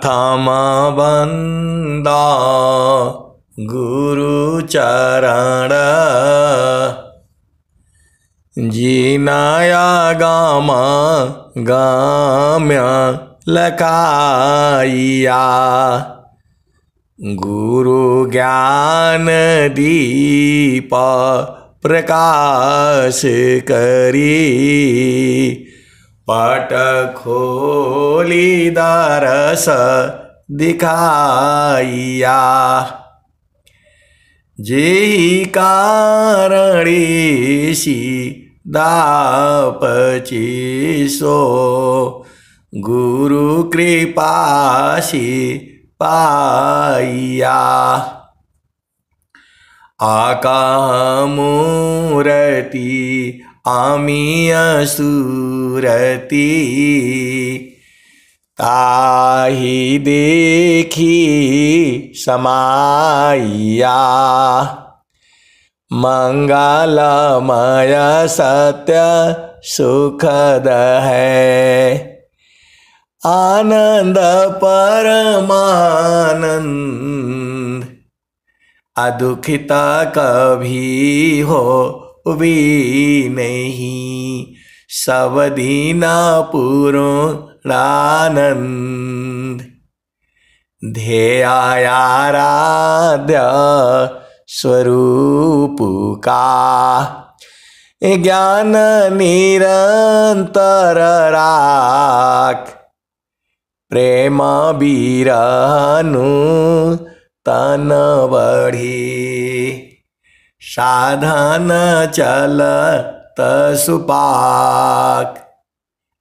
प्रथम बंदा गुरु चरण जिनाया गाम गाम्य लखाइया गुरु ज्ञान दीप प्रकाश करी पट खोली दरस दिखाइया जेहि कारणीसी दापचिसो गुरु कृपासी पाइया आकामूर्ति आमिय सुरति ताहि देखी समाइया मंगलमय सत्य सुखद है आनंद परमानंद अदुखिता कभी हो भी नहीं सब दीना पूर्णानंद ध्येयाराध्य स्वरूप का ज्ञान निरंतर राख प्रेम बीरनु तन बढ़ी साधन चल सुपाक।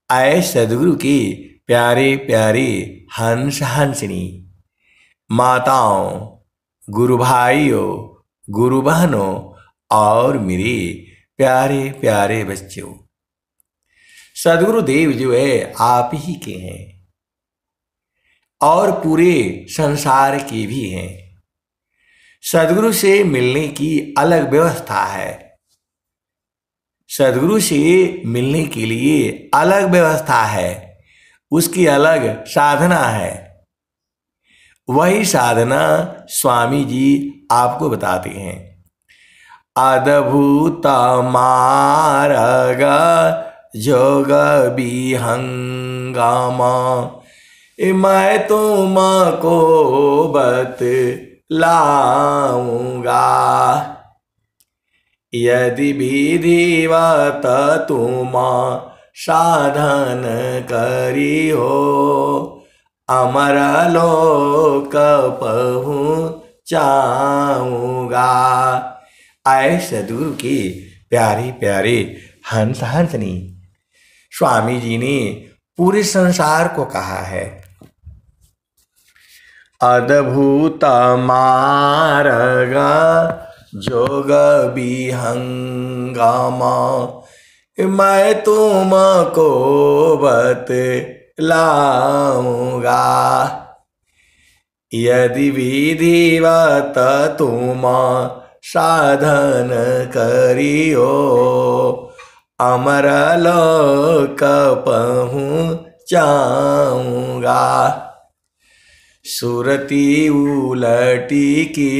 आए सदगुरु की प्यारे प्यारे हंस हंसनी माताओं, गुरु भाइयों, गुरु बहनों और मेरे प्यारे प्यारे बच्चों, सदगुरु देव जो है आप ही के हैं और पूरे संसार के भी हैं। सदगुरु से मिलने की अलग व्यवस्था है, सदगुरु से मिलने के लिए अलग व्यवस्था है, उसकी अलग साधना है। वही साधना स्वामी जी आपको बताते हैं। अद्भुत मार्ग जोग विहंगमा मैं तुमको बतलाऊंगा यदि विधिवत तुम साधन करी हो अमर लोक पहुँचाऊंगा। आए सदगुरु के प्यारे प्यारे हंस हंसनी स्वामी जी ने पूरे संसार को कहा है। अद्भुत मार्ग जोग विहंगमा मैं तुमको बतलाऊंगा यदि विधिवत तुम साधन करियो अमर लोक पहुँचाऊंगा। सुरती उलटी की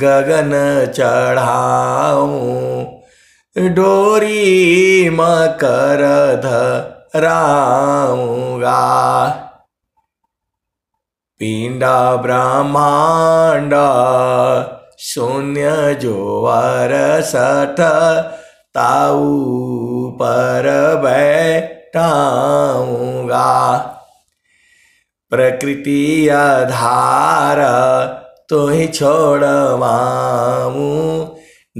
गगन चढ़ाऊं डोरी मकर धराऊंगा पिंडा ब्रह्मांड शून्य जो वरसठ ताऊ पर बैठाऊंगा प्रकृति आधार तो ही छोड़वाऊं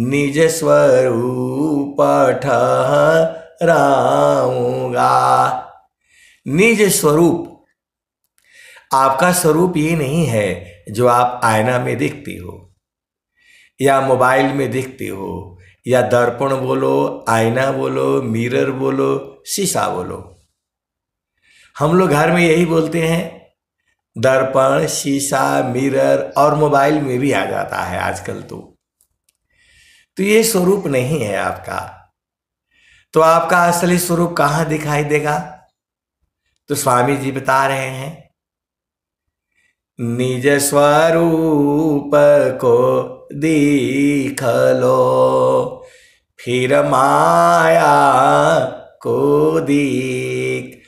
निज स्वरूप ठहराऊंगा। निज स्वरूप, आपका स्वरूप ये नहीं है जो आप आईना में देखते हो या मोबाइल में देखते हो या दर्पण बोलो, आईना बोलो, मिरर बोलो, शीशा बोलो। हम लोग घर में यही बोलते हैं। दर्पण, शीशा, मिरर और मोबाइल में भी आ जाता है आजकल। तो ये स्वरूप नहीं है आपका। तो आपका असली स्वरूप कहाँ दिखाई देगा? तो स्वामी जी बता रहे हैं निज स्वरूप को देख लो, फिर माया को देख।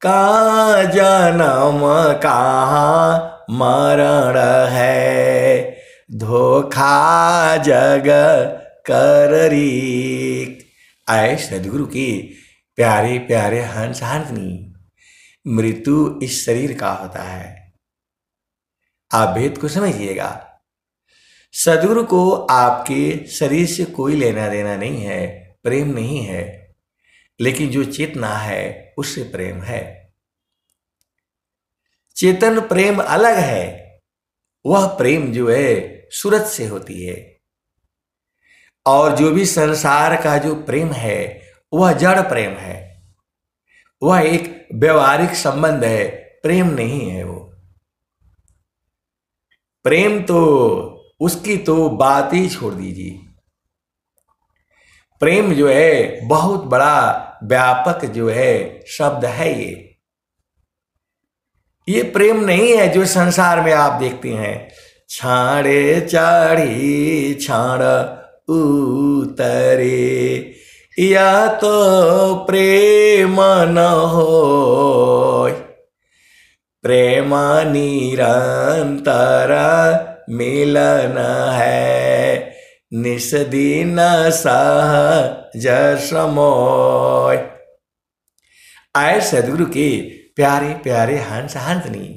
कहाँ जन्म कहाँ मरण है, धोखा जग कर रीक। आए सदगुरु की प्यारे प्यारे हंस हंसनी, मृत्यु इस शरीर का होता है। आप भेद को समझिएगा। सदगुरु को आपके शरीर से कोई लेना देना नहीं है, प्रेम नहीं है, लेकिन जो चेतना है उससे प्रेम है। चेतन प्रेम अलग है। वह प्रेम जो है सूरज से होती है, और जो भी संसार का जो प्रेम है वह जड़ प्रेम है। वह एक व्यवहारिक संबंध है, प्रेम नहीं है। वो प्रेम तो उसकी तो बात ही छोड़ दीजिए। प्रेम जो है बहुत बड़ा व्यापक जो है शब्द है। ये प्रेम नहीं है जो संसार में आप देखते हैं, छाड़े चढ़ी छाड़ उतरे, या तो प्रेम न हो। प्रेम निरंतर मिलन है, निस दिन सहज समोय। आए सदगुरु के प्यारे प्यारे हंस हंसनी,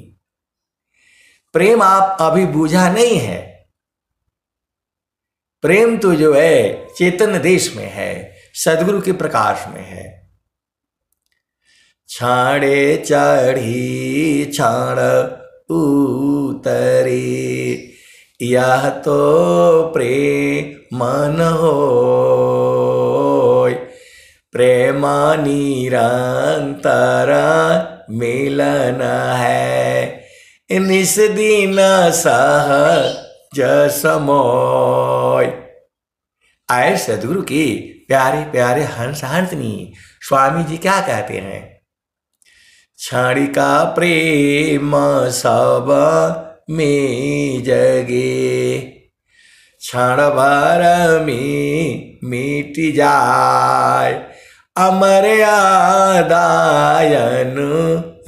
प्रेम आप अभी बूझा नहीं है। प्रेम तो जो है चेतन देश में है, सदगुरु के प्रकाश में है। छाड़े चढ़ी छाड़ उतरे, यह तो प्रेम न होय। प्रेम निरंतर मिलन है, निस दिन सहज समोय। आए सदगुरु की प्यारे प्यारे हंस हंसनी, स्वामी जी क्या कहते हैं? क्षणिका प्रेम सब में जगे, क्षण भर में मिट जाए। अमर आदायन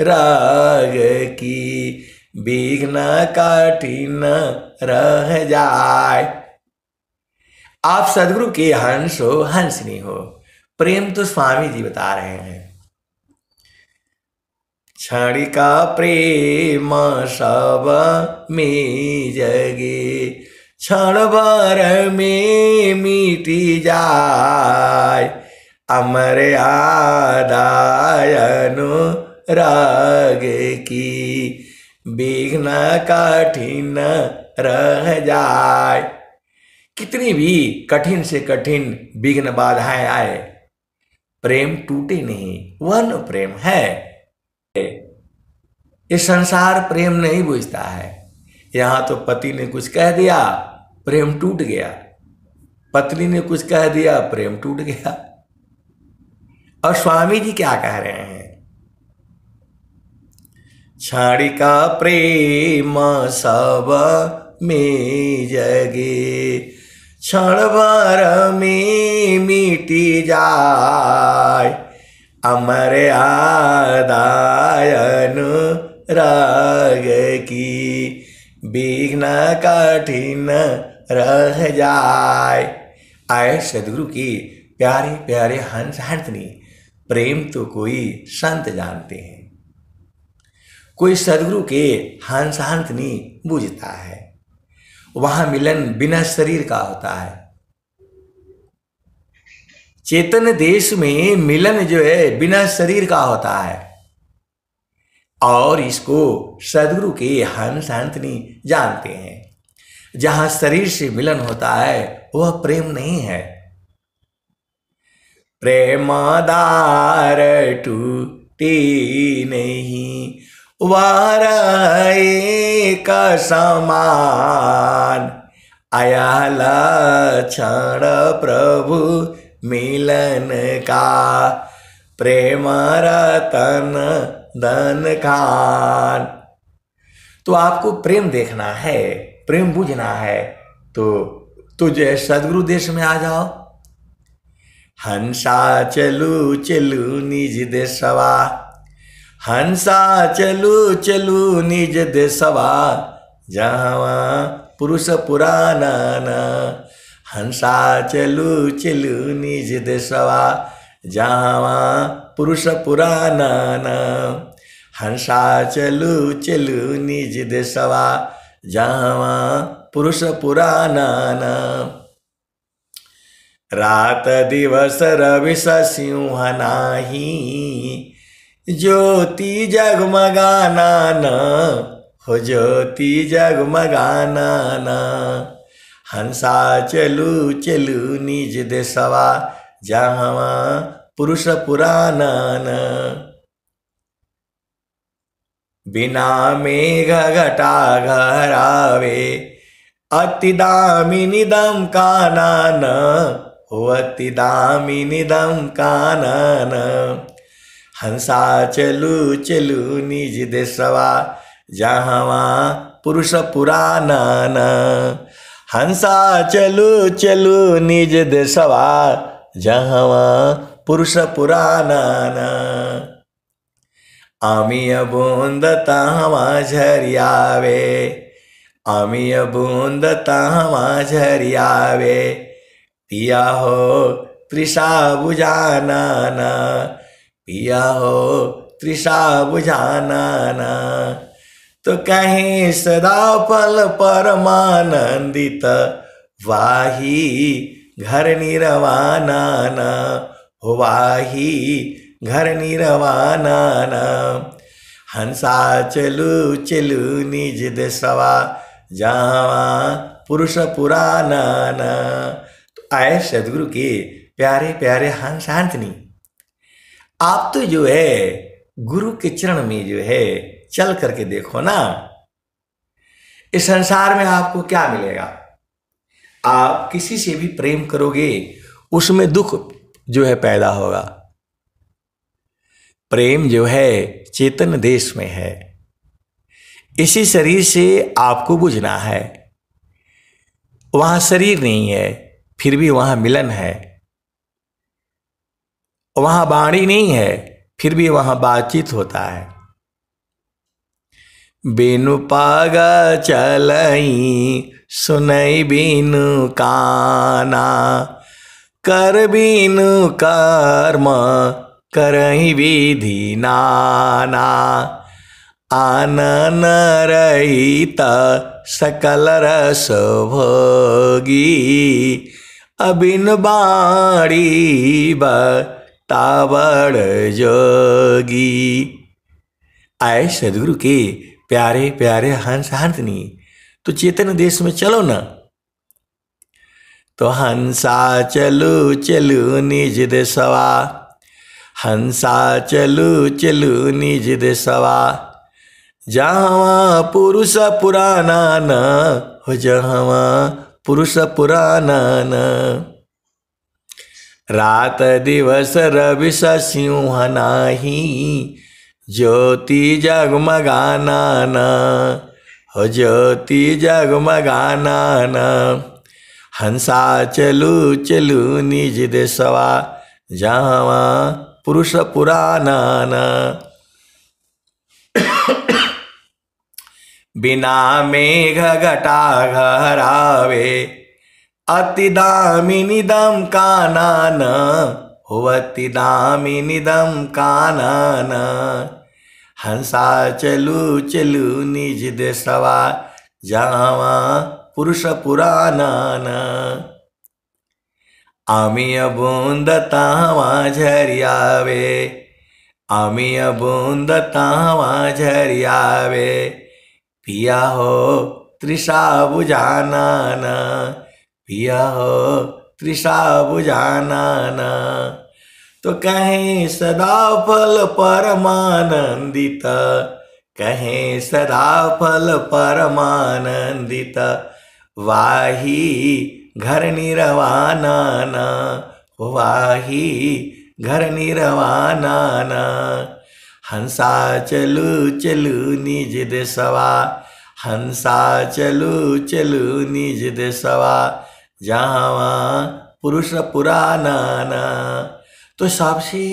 राग की, विघ्न कठिन रह जाए। आप सदगुरु के हंस हो, हंसनी हो। प्रेम तो स्वामी जी बता रहे हैं। क्षणिका प्रेम सब में जगे, क्षण भर में मिटी जाए। अमर आदायन राग की, विघ्न कठिन रह जाए। कितनी भी कठिन से कठिन विघ्न बाधाएं आए, प्रेम टूटे नहीं। वन प्रेम है। ये संसार प्रेम नहीं बुझता है। यहां तो पति ने कुछ कह दिया, प्रेम टूट गया। पत्नी ने कुछ कह दिया, प्रेम टूट गया। और स्वामी जी क्या कह रहे हैं? क्षणिका प्रेम सब में जगे, क्षण भर में मिटी जाए। अमर आदायन राग की, विघ्न कठिन रह जाए। आए सदगुरु की प्यारे प्यारे हंस हंसनी, प्रेम तो कोई संत जानते हैं, कोई सदगुरु के हंस हंसनी बूझता है। वहां मिलन बिना शरीर का होता है। चेतन देश में मिलन जो है बिना शरीर का होता है, और इसको सदगुरु के हंस हंसनी जानते हैं। जहां शरीर से मिलन होता है वह प्रेम नहीं है। प्रेमदार टूटे नहीं, वार एक समान। आया लक्षण प्रभु मिलन का, प्रेम रतन धन खान। तो आपको प्रेम देखना है, प्रेम बुझना है, तो जो है सदगुरु देश में आ जाओ। हंसा चलू चलू निज देशवा, हंसा चलू चलू निज देशवा, जहाँ पुरुष पुराना न। हंसा चलू चलू निज देशवा, जहाँ पुरुष पुराना न। हंसा चलू चलू निज देशवा, जहाँ पुरुष पुराना न। रात दिवस रवि सिंह नाही, ज्योति जगमगाना न हो, ज्योति जगमगाना न। हंसा चलू चलू निज देशवा, जहाँ पुरुष पुराना न। बिना मेघ घटा घरावे, अति दामिनी दम कानन हो, अति दामिनी दम कानन। हंसा चलू चलू निज देशवा, जहाँ पुरुष पुराना न। हंसा चलू चलू निज देशवा, जहाँ पुरुष पुराना न। आमिय बूंद तहमा झरियावे, आमिय बूंद तहमा झरियावे, पिया हो तृषा बुझाना न, पिया हो तृषा बुझाना न। तो कहीं सदा फल परमानंदित, वाही घर निरवाना न हो, वाही घर निरवाना न। हंसा चलू चलू निज देशवा, जहाँ पुरुष पुराना न। तो आए सदगुरु के प्यारे प्यारे हंस हांतनी, आप तो जो है गुरु के चरण में जो है चल करके देखो ना, इस संसार में आपको क्या मिलेगा। आप किसी से भी प्रेम करोगे, उसमें दुख जो है पैदा होगा। प्रेम जो है चेतन देश में है, इसी शरीर से आपको बुझना है। वहां शरीर नहीं है, फिर भी वहां मिलन है। वहां वाणी नहीं है, फिर भी वहां बातचीत होता है। बिनु पाग चलई सुनई बिनु काना, कर बिनु कर्म करहि विधि नाना। आनन रहित सकल रस भोगी, अबिन बाणी बतावड़ जोगी। आए सदगुरु के प्यारे प्यारे हंस हांतनी, तो चेतन देश में चलो ना। तो हंसा चलू चलू निज देशवा, हंसा चलू चलू निज देशवा, जहाँ पुरुष पुराना न हो, जहाँ पुरुष पुराना न। रात दिवस रवि सिंह नाही, ज्योति जगमगाना न हो, ज्योति जगमगाना न। हंसा चलू चलू निज देशवा, जहाँ पुरुष पुराना न। बिना मेघ घटा घरावे, अति दामिनी दम कानन हो, अति दामिनी दम कानन। हंसा चलू चलू निज देशवा, जहाँ पुरुष पुराना न। आमिय बूंद तहमा झरियावे, आमिय बूंद तहमा झरियावे, पिया हो तृषा बुझाना न, पिया हो तृषा बुझाना न। तो कहें सदा फल परमानंदित, कहें सदा फल परमानंदित, वाही घर निरवाना न, वाही घर निरवाना न। हंसा चलू चलू निज देशवा, हंसा चलू चलू निज देशवा जहाँ पुरुष पुराना ना। तो सबसे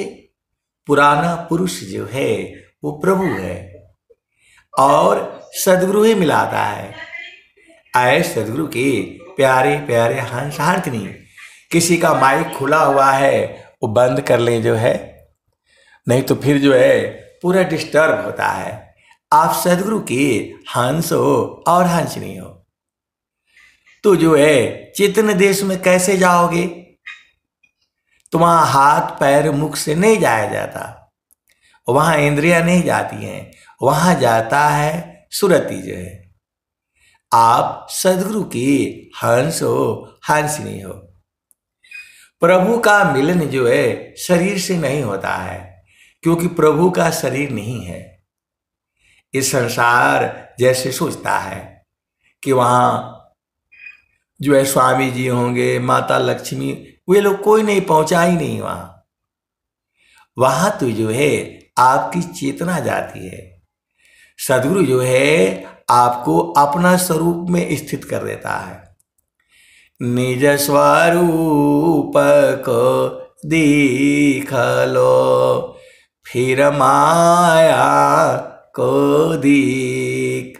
पुराना पुरुष जो है वो प्रभु है और सदगुरु ही मिलाता है। आए सदगुरु के प्यारे प्यारे हंस हारकनी। किसी का माइक खुला हुआ है वो बंद कर लें जो है, नहीं तो फिर जो है पूरा डिस्टर्ब होता है। आप सदगुरु के हंस हो और हंसनी हो तो जो है चेतन देश में कैसे जाओगे? तो वहां हाथ पैर मुख से नहीं जाया जाता, वहां इंद्रियां नहीं जाती हैं, वहां जाता है सुरति जो है। आप सदगुरु की हंस हो हंसनी हो। प्रभु का मिलन जो है शरीर से नहीं होता है, क्योंकि प्रभु का शरीर नहीं है। इस संसार जैसे सोचता है कि वहां जो है स्वामी जी होंगे, माता लक्ष्मी, वे लोग कोई नहीं, पहुंचा ही नहीं वहां। वहां तो जो है आपकी चेतना जाती है। सदगुरु जो है आपको अपना स्वरूप में स्थित कर देता है। निज स्वरूप को देख लो फिर माया को देख।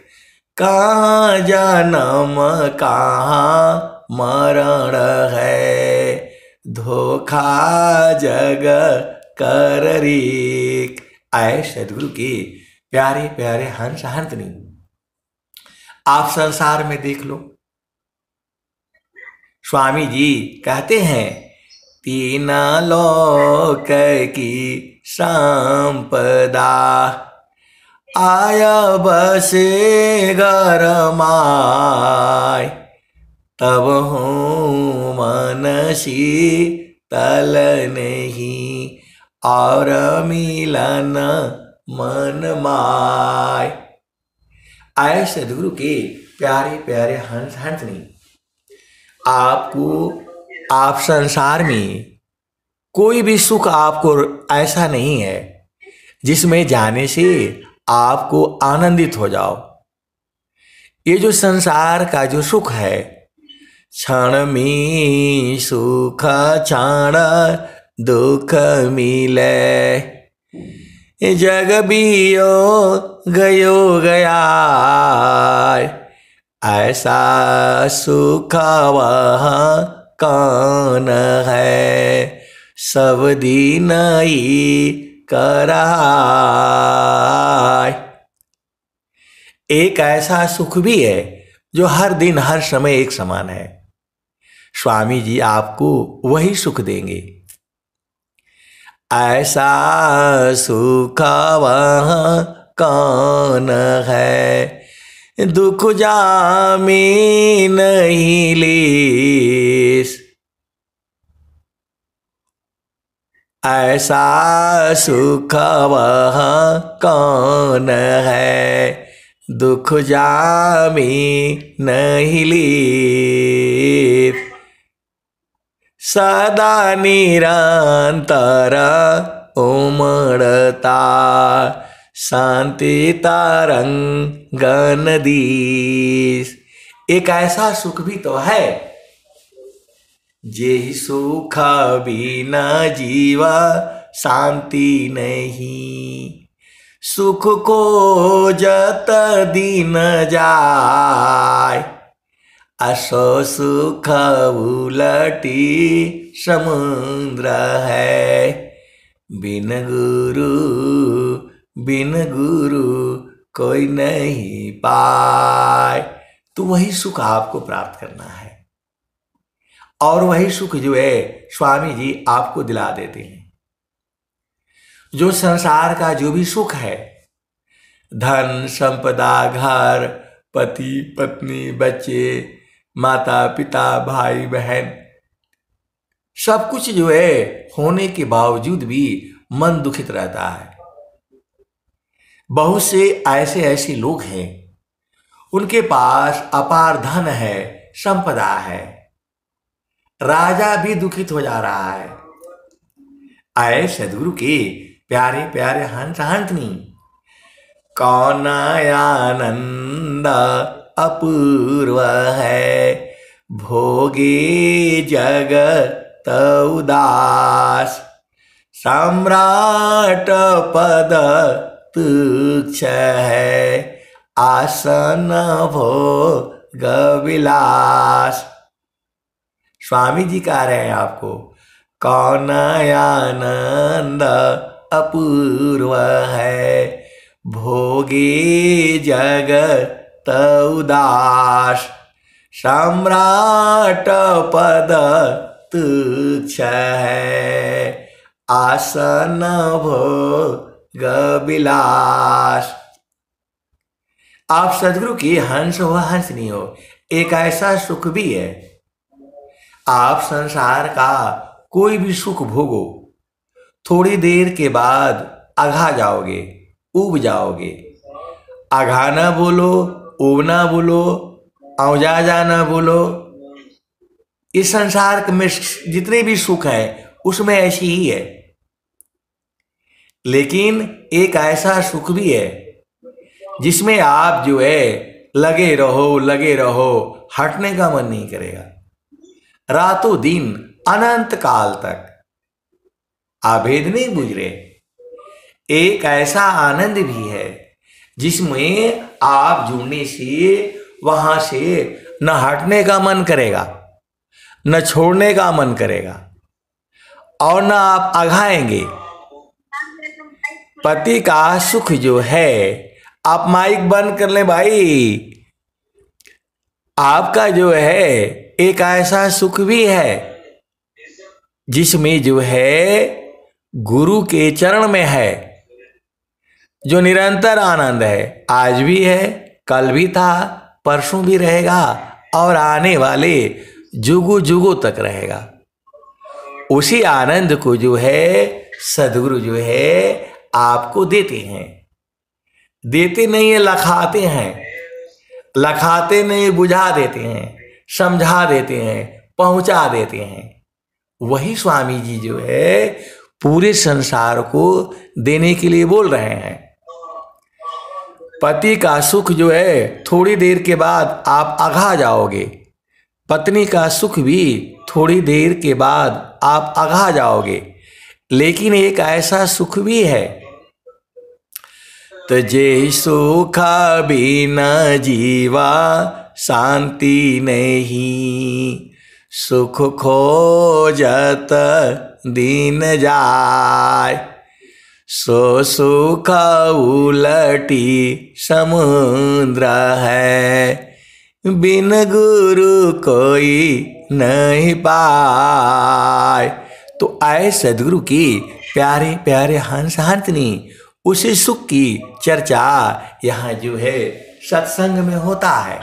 कहाँ जन्म कहाँ मरण है, धोखा जग कर रीक। आए सदगुरु के प्यारे प्यारे हंस हंसनी। आप संसार में देख लो, स्वामी जी कहते हैं तीन लोक की संपदा आया बसे घर माय। तब हूँ मन शीतल नहीं और मिलन मन माय। आए सदगुरु के प्यारे प्यारे हंस हंसनी। आपको आप संसार में कोई भी सुख आपको ऐसा नहीं है जिसमें जाने से आपको आनंदित हो जाओ। ये जो संसार का जो सुख है, क्षण में सुख क्षण दुख मिले, जग बियो गयो गया। ऐसा सुख वह कौन है, सब दिन ही कराय। एक ऐसा सुख भी है जो हर दिन हर समय एक समान है। स्वामी जी आपको वही सुख देंगे। ऐसा सुख वह कौन है, दुख जामी नहीं लीस। ऐसा सुख वह कौन है, दुख जामी नहीं लीस। सदा निरंतर उमड़ता शांति तरंगन दीस। एक ऐसा सुख भी तो है, जे सुख बिना जीवा शांति नहीं। सुख को जत दिन जाय, असो सुख उलटी समुद्र है। बिन गुरु कोई नहीं पाए। तो वही सुख आपको प्राप्त करना है और वही सुख जो है स्वामी जी आपको दिला देते हैं। जो संसार का जो भी सुख है, धन संपदा, घर, पति पत्नी, बच्चे, माता पिता, भाई बहन, सब कुछ जो है होने के बावजूद भी मन दुखित रहता है। बहुत से ऐसे लोग हैं, उनके पास अपार धन है, संपदा है, राजा भी दुखित हो जा रहा है। आए सदगुरु के प्यारे प्यारे हंस हंसनी। कौन आनंद अपूर्व है, भोगे जगत उदास। सम्राट पद तुच्छ है, आसन भोग विलास। स्वामी जी कह रहे हैं आपको, कौन आनंद अपूर्व है, भोगे जगत उदास। सम्राट पद तुच्छ है, आसन भोग विलास। आप सदगुरु की हंस हो हंसनी हो, एक ऐसा सुख भी है। आप संसार का कोई भी सुख भोगो, थोड़ी देर के बाद अघा जाओगे, ऊब जाओगे। अघा ना बोलो, ऊब ना बोलो, औजा जा ना बोलो। इस संसार में जितने भी सुख है उसमें ऐसी ही है। लेकिन एक ऐसा सुख भी है जिसमें आप जो है लगे रहो, हटने का मन नहीं करेगा। रातों दिन अनंत काल तक आप भेद नहीं बुझ रहे। एक ऐसा आनंद भी है जिसमें आप जुड़ने से वहां से न हटने का मन करेगा, न छोड़ने का मन करेगा, और न आप अघाएंगे। पति का सुख जो है, आप माइक बंद कर ले भाई। आपका जो है एक ऐसा सुख भी है जिसमें जो है गुरु के चरण में है, जो निरंतर आनंद है। आज भी है, कल भी था, परसों भी रहेगा और आने वाले जुगों जुगों तक रहेगा। उसी आनंद को जो है सदगुरु जो है आपको देते हैं। देते नहीं है, लखाते हैं। लखाते नहीं, बुझा देते हैं, समझा देते हैं, पहुंचा देते हैं। वही स्वामी जी जो है पूरे संसार को देने के लिए बोल रहे हैं। पति का सुख जो है थोड़ी देर के बाद आप अघा जाओगे, पत्नी का सुख भी थोड़ी देर के बाद आप अघा जाओगे। लेकिन एक ऐसा सुख भी है, तो जे सुख बिना जीवा शांति नहीं, सुख खोजत दिन जाय। सो सुख उलटी समुद्र है, बिन गुरु कोई नहीं पाए। तो आए सदगुरु की प्यारे प्यारे हंस हंसनी, उसी सुख की चर्चा यहाँ जो है सत्संग में होता है।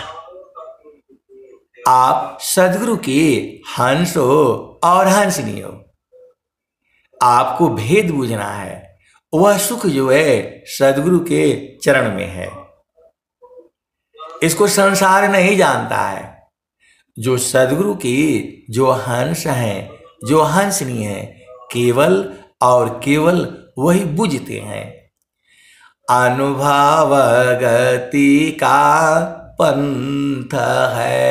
आप सदगुरु की हंस हो और हंसनी हो, आपको भेद बुझना है। वह सुख जो है सदगुरु के चरण में है। इसको संसार नहीं जानता है। जो सदगुरु की जो हंस हैं, जो हंसनी है, केवल और केवल वही बुझते हैं। अनुभव गति का पंथ है,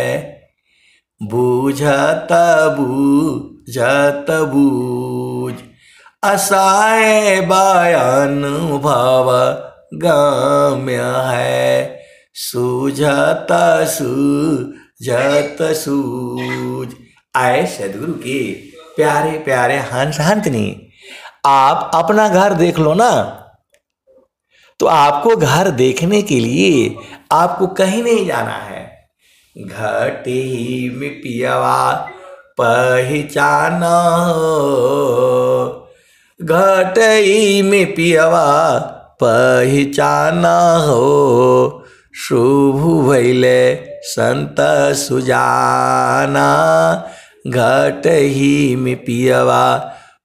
बूझत बूझत बूझ। असाय अनुभव गम्य है, सूझत सूझत सूझ। आए सदगुरु के प्यारे प्यारे हंस हंसनी। आप अपना घर देख लो ना, तो आपको घर देखने के लिए आपको कहीं नहीं जाना है। घटी में पियवा पहचाना हो, घटई में पियवा पहचाना हो। शुभ भैले संत सुजाना, घटई में पियवा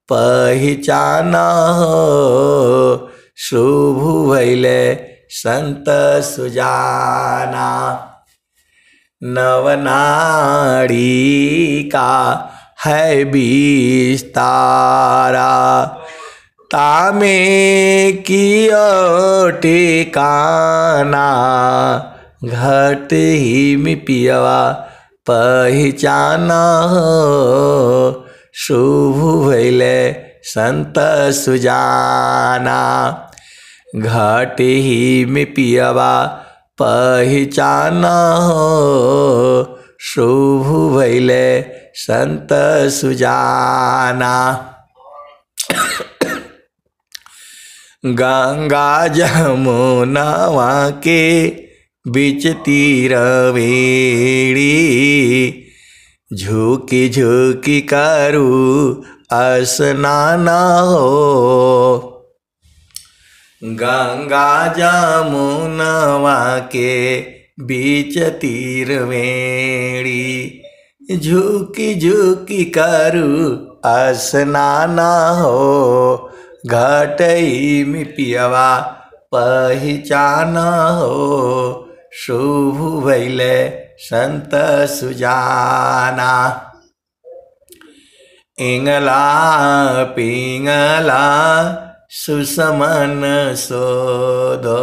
पहचाना हो। शुभ भैले संत सुजाना। नवनाड़ी का है विस्तारा, तामे कियो ठिकाना, घट ही में पियवा पहचाना हो, शुभ भैले संत सुजाना। घट ही में पियवा पहचाना हो, शुभ भैले संत सुजाना। गंगा जमुनावा के बीच तीरवेणी, झुकी झुकी करू स्नाना हो। गंगा जमुनावा के बीच तीरवेणी, झुकी झुकी करू स्नाना हो। घटई में पियवा पहचाना हो, शुभ भैले संत सुजाना। इंगला पिंगला सुसमन सोधो,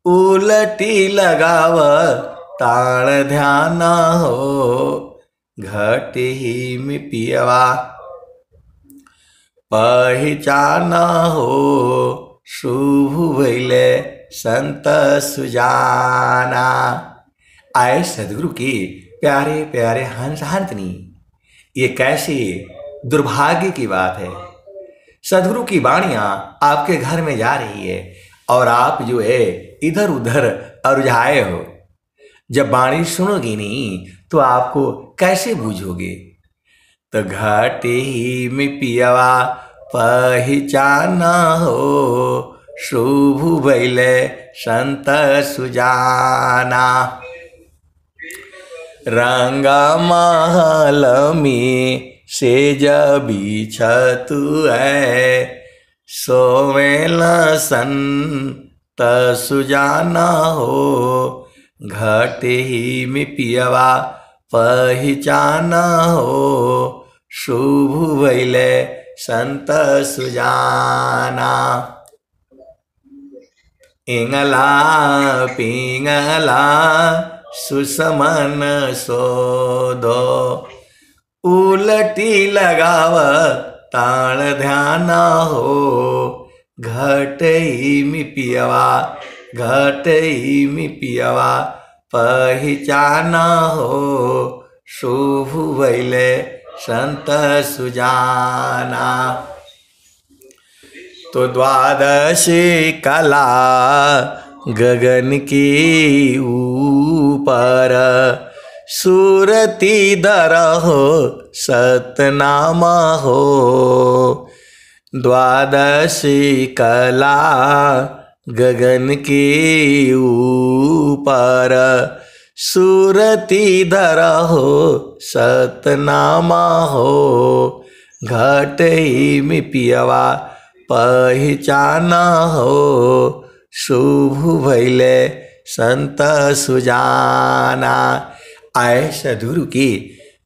उलटी लगाव ताण ध्याना हो। घट ही में पियवा पहचाना हो, शुभ भैले संत सुजाना। आए सदगुरु के प्यारे प्यारे हंस हंसनी, ये कैसी दुर्भाग्य की बात है। सदगुरु की वाणियां आपके घर में जा रही है और आप जो है इधर उधर उलझाए हो। जब वाणी सुनोगी नहीं तो आपको कैसे बूझोगे। तो घट ही में पियवा पहचाना हो, शुभ भैले संत सुजाना। रंगा महल में सेज बिछतु है, सोवेल संत सुजाना हो। घट ही में पियवा पहचाना हो, शुभ भैले संत सुजाना। इंगला पिंगला सुसमन सोधो, उलटी लगाव ताण ध्याना हो। घट ही में पियवा पहचाना हो, शुभ भैले संत सुजाना। तो द्वादशी कला गगन की ऊपर, सूरती दर हो सतनामा हो। द्वादशी कला गगन के ऊपर, सूरती धर हो सतनामा हो। घट ही में पियवा पहचाना हो, शुभ भैले संत सुजाना। आए सदगुरु की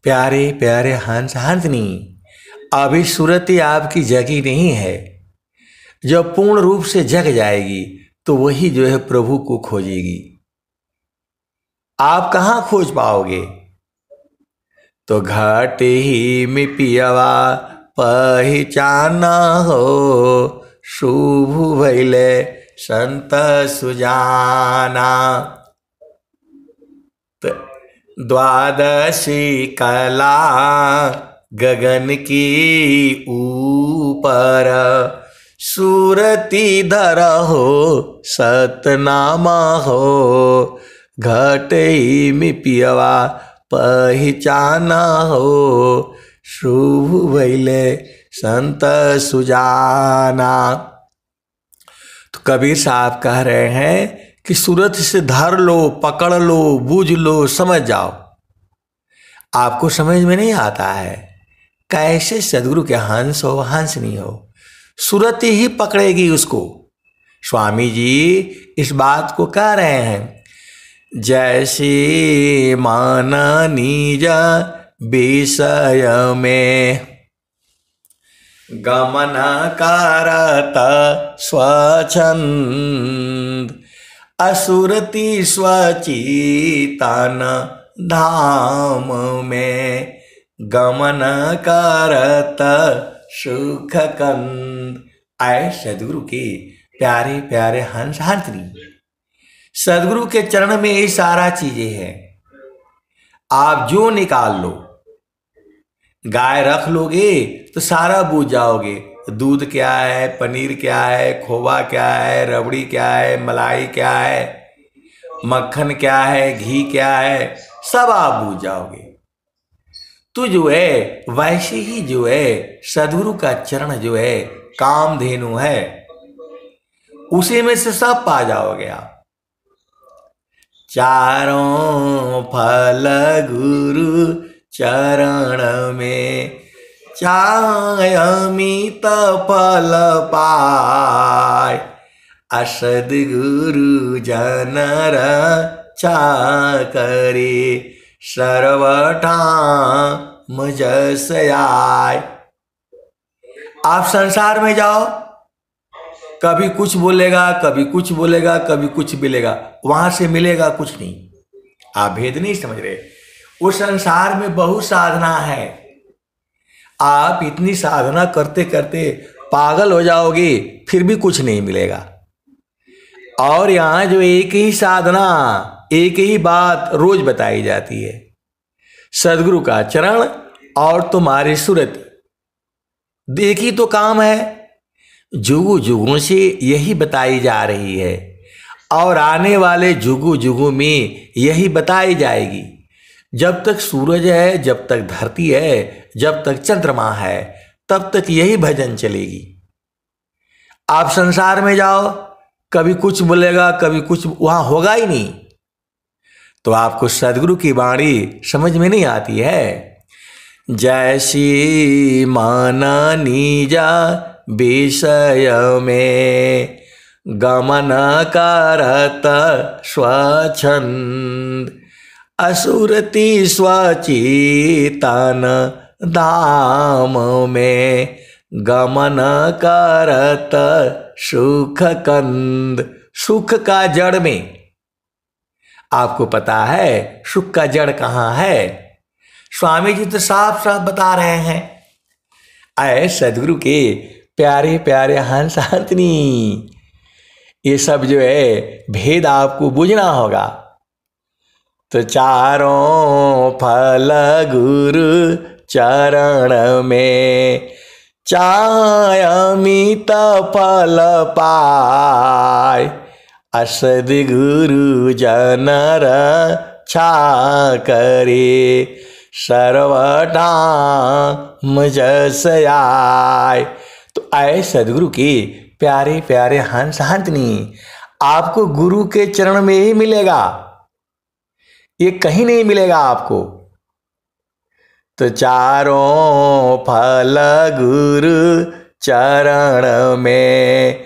प्यारे प्यारे हंस हंसनी, अभी सूरती आपकी जगी नहीं है। जब पूर्ण रूप से जग जाएगी तो वही जो है प्रभु को खोजेगी। आप कहाँ खोज पाओगे। तो घट ही में पियवा पहचाना हो, शुभ भैले संत सुजाना। द्वादशी कला गगन की ऊपर, सूरती धर हो सतनामा हो। घट ही में पियवा पहचाना हो, शुभ भैले संत सुजाना। तो कबीर साहब कह रहे हैं कि सूरत से धर लो, पकड़ लो, बूझ लो, समझ जाओ। आपको समझ में नहीं आता है कैसे सदगुरु के हंस हो हंस नहीं हो, सूरत ही पकड़ेगी उसको। स्वामी जी इस बात को कह रहे हैं, जैसे मान निज विषय में गमन करत स्वच्छंद असुरति स्वचितन धाम में गमन करत सुख कंद। आए सदगुरु के प्यारे प्यारे हंस हंसनी, सदगुरु के चरण में ये सारा चीजें हैं। आप जो निकाल लो, गाय रख लोगे तो सारा बूझ जाओगे। दूध क्या है, पनीर क्या है, खोवा क्या है, रबड़ी क्या है, मलाई क्या है, मक्खन क्या है, घी क्या है, सब आप बूझ जाओगे। तो जो है वैसे ही जो है सदगुरु का चरण जो है कामधेनु है, उसी में से सब पा जाओगे आप। चारों फल गुरु चरण में चाय अमित फल पाय। असद गुरु जनर चा करे सर्वठाम जस आय। आप संसार में जाओ, कभी कुछ बोलेगा, कभी कुछ बोलेगा, कभी कुछ मिलेगा, वहां से मिलेगा कुछ नहीं। आप भेद नहीं समझ रहे। उस संसार में बहुत साधना है, आप इतनी साधना करते करते पागल हो जाओगे, फिर भी कुछ नहीं मिलेगा। और यहां जो एक ही साधना, एक ही बात रोज बताई जाती है, सदगुरु का चरण और तुम्हारी सूरत। देखी तो काम है, जुगु जुगों से यही बताई जा रही है और आने वाले जुगु जुगु में यही बताई जाएगी। जब तक सूरज है, जब तक धरती है, जब तक चंद्रमा है, तब तक यही भजन चलेगी। आप संसार में जाओ, कभी कुछ बोलेगा, कभी कुछ, वहां होगा ही नहीं। तो आपको सदगुरु की वाणी समझ में नहीं आती है। जैसी माना नीजा विषय में गमन करत स्वच्छंद असुरति स्वचितन धाम में गमन करत सुख कंद। सुख का जड़ में आपको पता है सुख का जड़ कहाँ है? स्वामी जी तो साफ साफ बता रहे हैं। आए सदगुरु के प्यारे प्यारे हंस हंसनी, ये सब जो है भेद आपको बुझना होगा। तो चारों फल गुरु चरण में चाय अमित फल पाय। असद गुरु जनर छा करे सर्वठाम जस आय। तो आए सदगुरु के प्यारे प्यारे हंस हंसनी, आपको गुरु के चरण में ही मिलेगा, ये कहीं नहीं मिलेगा आपको। तो चारों फल गुरु चरण में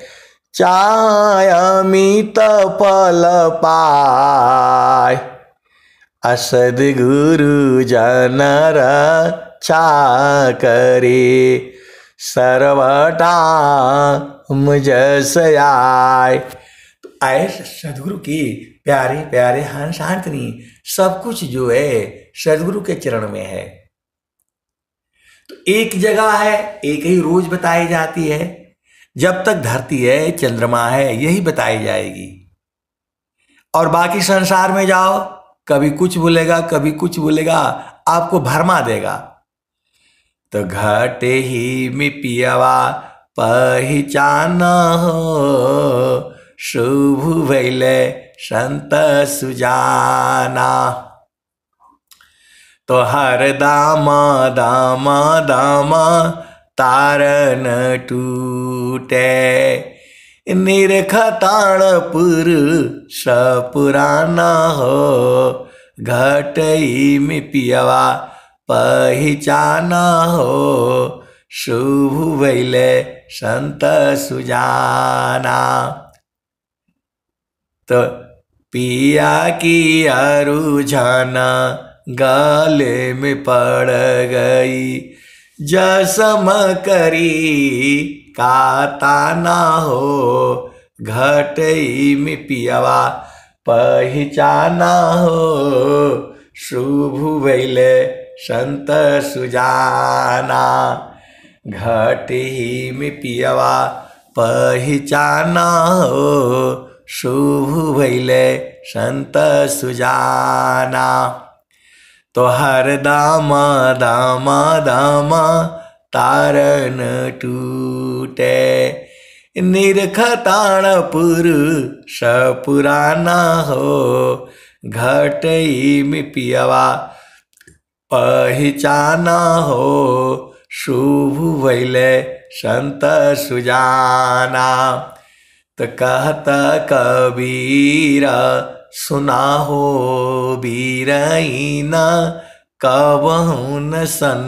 चाय अमित फल पाय। असद गुरु जनर छा करे सर्वठाम जस आय। तो आए सदगुरु की प्यारे प्यारे हंस हंसनी, सब कुछ जो है सदगुरु के चरण में है। तो एक जगह है, एक ही रोज बताई जाती है। जब तक धरती है, चंद्रमा है, यही बताई जाएगी। और बाकी संसार में जाओ, कभी कुछ बोलेगा, कभी कुछ बोलेगा, आपको भरमा देगा। तो घटे ही में पियवा पहचान हो, शुभ भैले संत सुजाना। तो हर दामा दामा दामा तारन टूटे, निरखताण पुर सपुराना हो। घटई में पियवा पहचाना हो, शुभ भैले संत सुजाना। तो पिया की अरुझाना गले में पड़ गई, जसम करी काता ना हो, घटई में पियवा पहचाना हो, शुभ भइले संत सुजाना। घटई में पियवा पहचाना हो, शुभ भइले संत सुजाना। तो हर दामा दामा दामा तारन टूटे, निरखताण पुरुष पुराना हो, घटई में पियवा पहचाना हो, शुभ भइले संत सुजाना। तो कहता कबीर सुना हो बीरहीना, कबहु न सन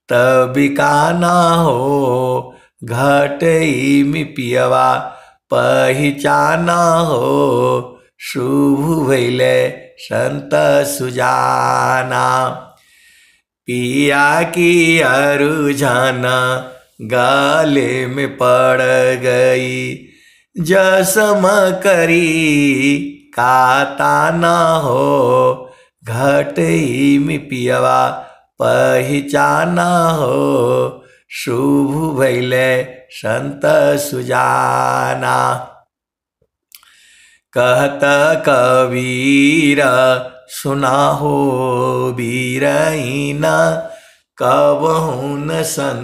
तबिकाना हो, घटई में पियवा पहचाना हो, शुभ भइले संत सुजाना। पिया की अरुझाना गाले में पड़ गई, जसम करी काता ना हो, घटई में पियवा पहचाना हो, शुभ भइले संत सुजाना। कहता कबीर सुना हो बीरहीना, कबहु न सन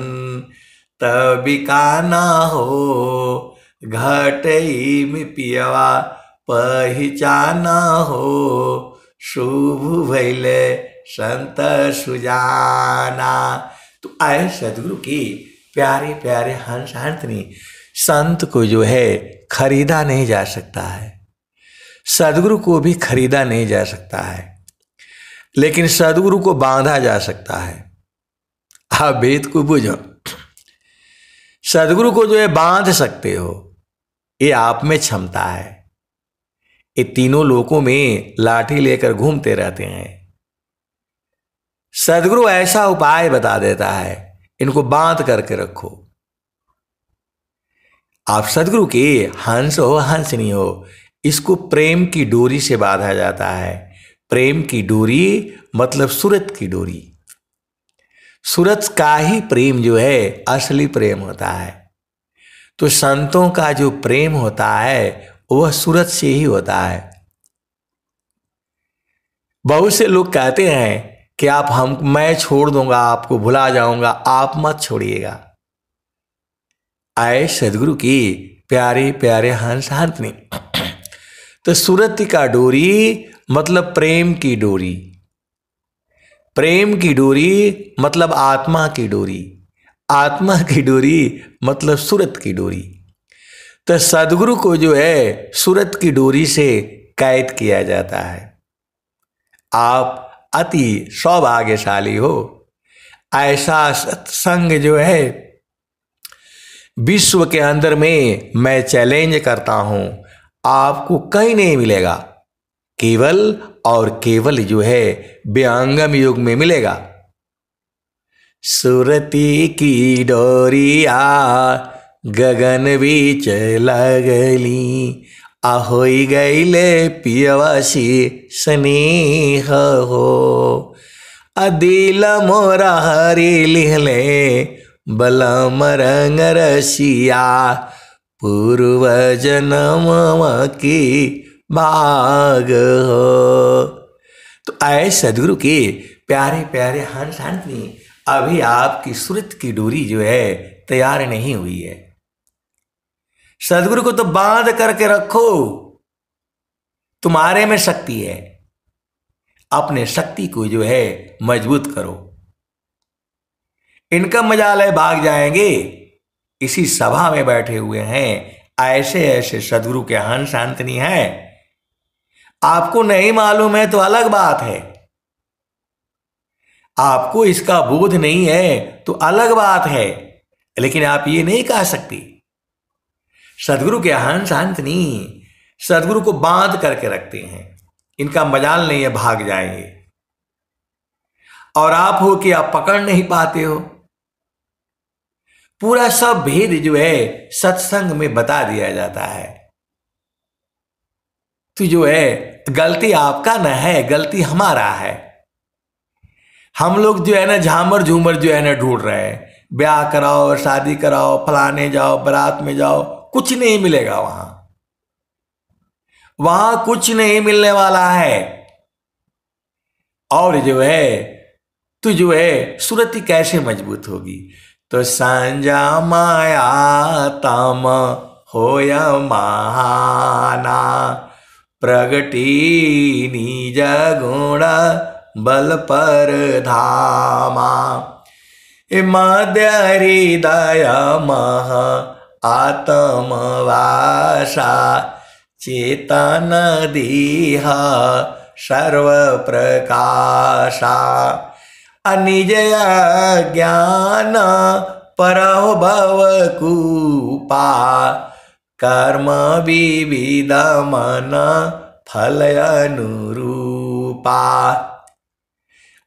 तबिकाना हो, घटई में पियवा पहचाना हो, शुभ भइले संत सुजाना। तो आए सदगुरु की प्यारे प्यारे हंस हंसनी, संत को जो है खरीदा नहीं जा सकता है, सदगुरु को भी खरीदा नहीं जा सकता है, लेकिन सदगुरु को बांधा जा सकता है। आप वेद को बुझो, सदगुरु को जो है बांध सकते हो, ये आप में क्षमता है। ये तीनों लोकों में लाठी लेकर घूमते रहते हैं। सदगुरु ऐसा उपाय बता देता है, इनको बांध करके रखो। आप सदगुरु के हंस हो हंसनी हो, इसको प्रेम की डोरी से बांधा जाता है। प्रेम की डोरी मतलब सूरत की डोरी। सूरत का ही प्रेम जो है असली प्रेम होता है। तो संतों का जो प्रेम होता है वह सूरत से ही होता है। बहुत से लोग कहते हैं कि मैं छोड़ दूंगा, आपको भुला जाऊंगा, आप मत छोड़िएगा। आए सदगुरु की प्यारे प्यारे हंस हंसनी। तो सूरत का डोरी मतलब प्रेम की डोरी। प्रेम की डोरी मतलब आत्मा की डोरी। आत्मा की डोरी मतलब सूरत की डोरी। तो सदगुरु को जो है सूरत की डोरी से कैद किया जाता है। आप अति सौभाग्यशाली हो। ऐसा सत्संग जो है विश्व के अंदर में मैं चैलेंज करता हूं, आपको कहीं नहीं मिलेगा, केवल और केवल जो है व्यंगम युग में मिलेगा। सुरती की डोरिया गगन बीच लगली, ahoy गईले पियवासी स्नेह हो। अदिल मोरा हरी लिहले बलम रंग रसिया, पूर्व जन्म की भाग हो। तो आए सदगुरु के प्यारे प्यारे हंस हंसनी, अभी आपकी सूरत की डोरी जो है तैयार नहीं हुई है। सदगुरु को तो बांध करके रखो, तुम्हारे में शक्ति है। अपने शक्ति को जो है मजबूत करो। इनका मजाल है भाग जाएंगे। इसी सभा में बैठे हुए हैं ऐसे ऐसे सदगुरु के हंस हंसनी हैं। आपको नहीं मालूम है तो अलग बात है, आपको इसका बोध नहीं है तो अलग बात है, लेकिन आप ये नहीं कह सकते। सदगुरु के हंस हंसनी सदगुरु को बांध करके रखते हैं। इनका मजाल नहीं है भाग जाएंगे। और आप हो कि आप पकड़ नहीं पाते हो, पूरा सब भेद जो है सत्संग में बता दिया जाता है। तो जो है गलती आपका न है, गलती हमारा है। हम लोग जो है ना झामर झूमर जो है ना ढूंढ रहे हैं, ब्याह कराओ, शादी कराओ, फलाने जाओ, बारात में जाओ, कुछ नहीं मिलेगा वहां। वहां कुछ नहीं मिलने वाला है। और जो है तो जो है सुरति कैसे मजबूत होगी? तो सांझा माया तम होय महाना, प्रगटी निज गुण बल पर धामा। मध्य हृदय मह आत्मवासा, चेतन दीह सर्व प्रकाशा। अनिज ज्ञान परहो भव कूपा, कर्म विविध मन फल अनुरूपा।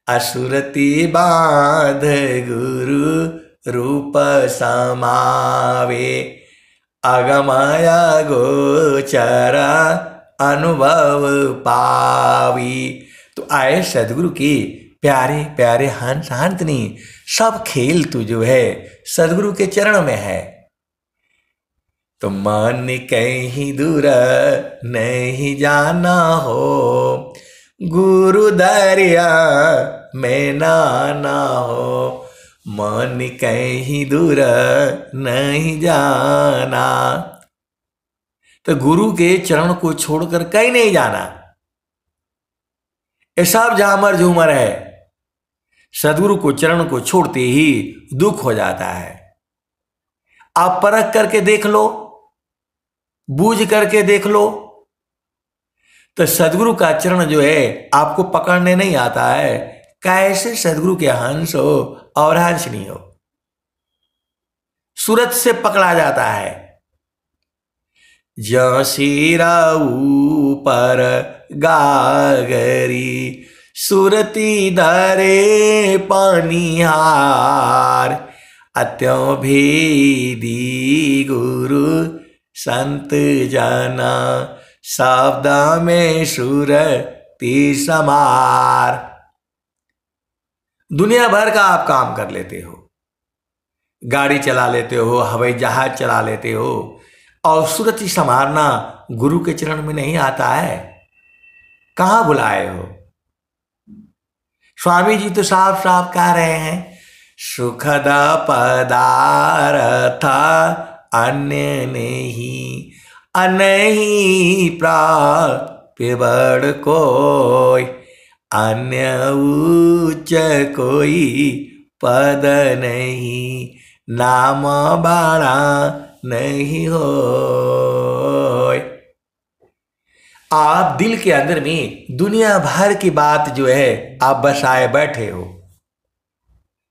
असुरति बाध गुरु रूप समावे, अगमय गोचर अनुभव पावी। तो आए सदगुरु की प्यारे प्यारे हंस हंसनी, सब खेल तू जो है सदगुरु के चरण में है। तो मन कहीं दूर नहीं जाना हो, गुरु दरिया में नाना हो। मन कहीं दूर नहीं जाना, तो गुरु के चरण को छोड़कर कहीं नहीं जाना। ये सब झामर झूमर है। सदगुरु को चरण को छोड़ते ही दुख हो जाता है। आप परख करके देख लो, बूझ करके देख लो, तो सदगुरु का चरण जो है आपको पकड़ने नहीं आता है। कैसे सदगुरु के हंस हो और हंसनी हो, सूरत से पकड़ा जाता है। ज्यों सिरा ऊपर गागरी, सुरती धरे पानिहार। अत्यों भेदी गुरु संत जना, शब्द में सुरती समार। दुनिया भर का आप काम कर लेते हो, गाड़ी चला लेते हो, हवाई जहाज चला लेते हो, और सुरति संवारना गुरु के चरण में नहीं आता है। कहां बुलाए हो? स्वामी जी तो साफ साफ कह रहे हैं, सुखद पदार्थ अन्य नहीं, अनहि प्राप्य बड़ कोई, अन्य उच्च कोई पद नहीं, नाम बाणा नहीं हो। आप दिल के अंदर में दुनिया भर की बात जो है आप बसाए बैठे हो।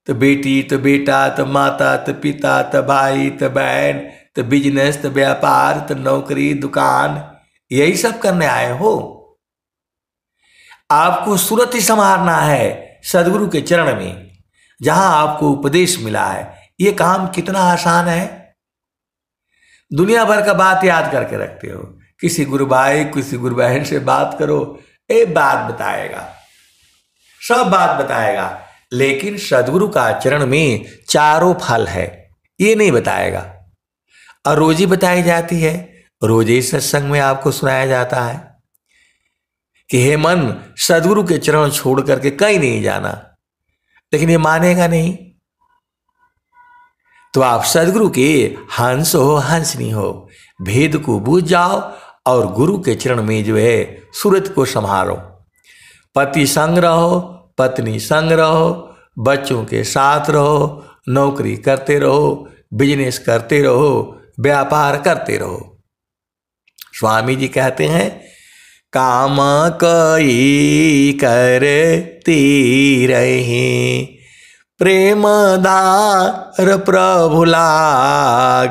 तो बेटी, तो बेटा, तो माता, तो पिता, तो भाई, तो बहन, तो बिजनेस, तो व्यापार, तो नौकरी, दुकान, यही सब करने आए हो। आपको सूरत ही संवारना है सदगुरु के चरण में, जहां आपको उपदेश मिला है। ये काम कितना आसान है। दुनिया भर का बात याद करके रखते हो। किसी गुरु भाई, किसी गुरु बहन से बात करो, एक बात बताएगा, सब बात बताएगा, लेकिन सदगुरु का चरण में चारों फल है ये नहीं बताएगा। और रोज ही बताई जाती है, रोज ही सत्संग में आपको सुनाया जाता है कि हे मन, सदगुरु के चरण छोड़ करके कहीं नहीं जाना, लेकिन ये मानेगा नहीं। तो आप सदगुरु के हंस हो, हंसनी हो, भेद को बूझ जाओ और गुरु के चरण में जो है सूरत को संभालो। पति संग रहो, पत्नी संग रहो, बच्चों के साथ रहो, नौकरी करते रहो, बिजनेस करते रहो, व्यापार करते रहो। स्वामी जी कहते हैं, काम कई करती रहे, प्रेम धार प्रभु लाग,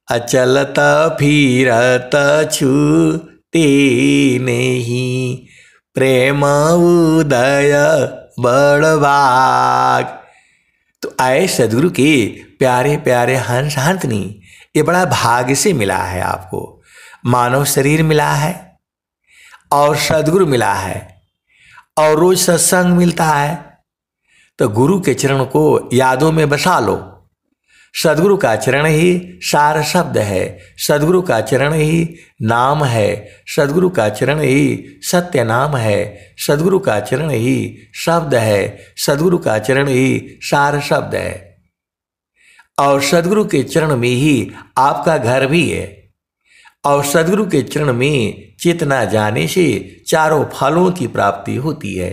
अचलत फिरत छूटे नहीं, प्रेम उदय बड़ भाग। तो आए सदगुरु के प्यारे प्यारे हंस हंसनी, ये बड़ा भाग्य से मिला है आपको। मानव शरीर मिला है और सदगुरु मिला है और रोज सत्संग मिलता है। तो गुरु के चरण को यादों में बसा लो। सदगुरु का चरण ही सार शब्द है, सदगुरु का चरण ही नाम है, सदगुरु का चरण ही सत्य नाम है, सदगुरु का चरण ही शब्द है, सदगुरु का चरण ही सार शब्द है। और सदगुरु के चरण में ही आपका घर भी है। और सदगुरु के चरण में चित न जाने से चारों फलों की प्राप्ति होती है।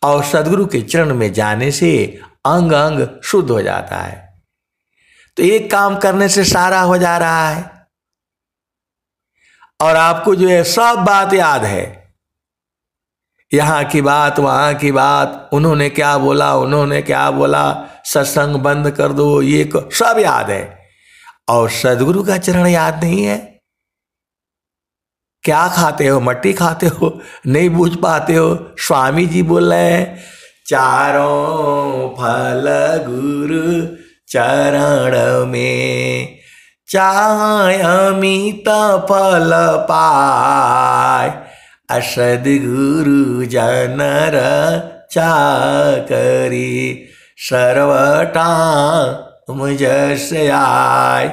और सदगुरु के चरण में जाने से अंग अंग शुद्ध हो जाता है। तो एक काम करने से सारा हो जा रहा है और आपको जो है सब बात याद है। यहाँ की बात, वहाँ की बात, उन्होंने क्या बोला, उन्होंने क्या बोला, सत्संग बंद कर दो, ये सब याद है। और सदगुरु का चरण याद नहीं है। क्या खाते हो, मट्टी खाते हो, नहीं बूझ पाते हो। स्वामी जी बोल रहे हैं, चारों फल गुरु चरण में, चाहे अमित फल पाय, सद्गुरु जनर चाकरी, सर्वटा मुझसे आय।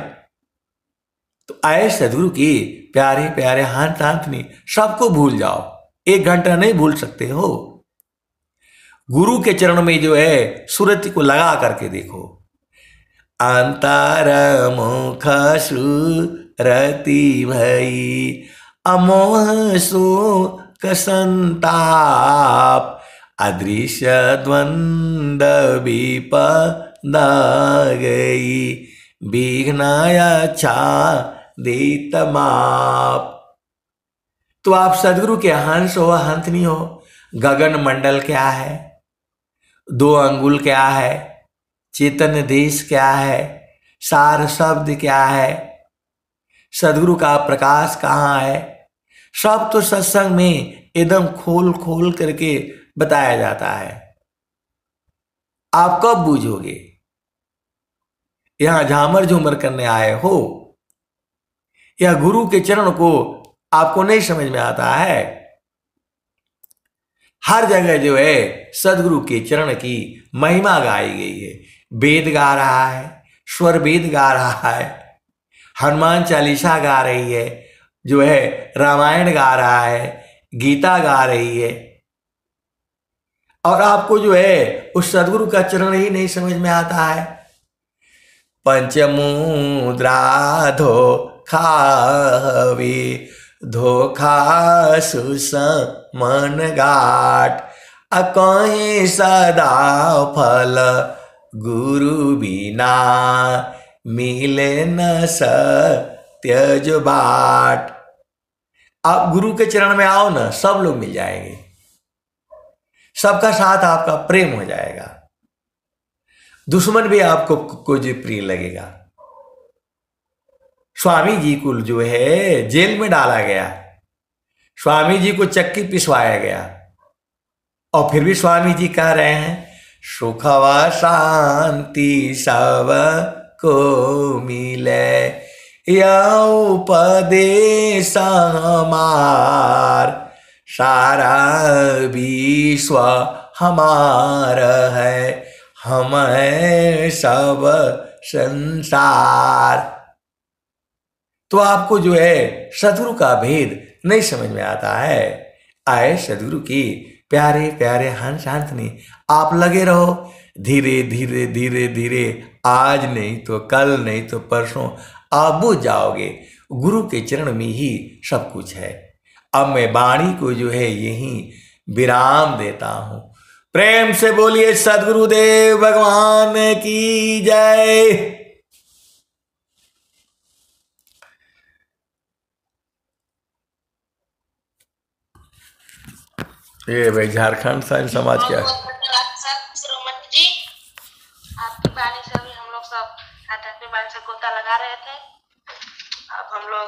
तो आए सदगुरु की प्यारे प्यारे हाथ हाथनी, सबको भूल जाओ। 1 घंटा नहीं भूल सकते हो। गुरु के चरण में जो है सूरत को लगा करके देखो। अंतर मुख सुरति भई, अमोह सुख संताप, अदृश्य द्वंद विपदा गई, विघ्नाया छादित माप। तो आप सदगुरु के हंस हो, हंसनी हो। गगन मंडल क्या है, 2 अंगुल क्या है, चेतन देश क्या है, सार शब्द क्या है, सदगुरु का प्रकाश कहाँ है, सब तो सत्संग में एकदम खोल खोल करके बताया जाता है। आप कब बूझोगे? यहां झामर झूमर करने आए हो या गुरु के चरण को आपको नहीं समझ में आता है? हर जगह जो है सदगुरु के चरण की महिमा गाई गई है। वेद गा रहा है, स्वर वेद गा रहा है, हनुमान चालीसा गा रही है, जो है रामायण गा रहा है, गीता गा रही है। और आपको जो है उस सदगुरु का चरण ही नहीं समझ में आता है। पंचमुद्रा धोखा हवे, धोखा सुसमन गाट, अकहीं सदा फल गुरु बिना, मिले न सत्य जो बाट। आप गुरु के चरण में आओ ना, सब लोग मिल जाएंगे, सबका साथ आपका प्रेम हो जाएगा। दुश्मन भी आपको कुछ प्रिय लगेगा। स्वामी जी को जो है जेल में डाला गया, स्वामी जी को चक्की पिसवाया गया, और फिर भी स्वामी जी कह रहे हैं सुख व शांति सब को मिले, यह उपदेश हमार, सारा विश्व हमार है, हम है सब संसार। तो आपको जो है सदगुरु का भेद नहीं समझ में आता है। आए सदगुरु की प्यारे प्यारे हंस हंसनी, आप लगे रहो। धीरे धीरे धीरे धीरे, आज नहीं तो कल, नहीं तो परसों आप बुझ जाओगे। गुरु के चरण में ही सब कुछ है। अब मैं वाणी को जो है यहीं विराम देता हूं। प्रेम से बोलिए सद्गुरुदेव भगवान की जय। ये भाई झारखंड साइन समाज क्या है? जी, आपकी वाणी से भी हम लोग सब आध्यात्मिक वाणी से गोता लगा रहे थे। अब हम लोग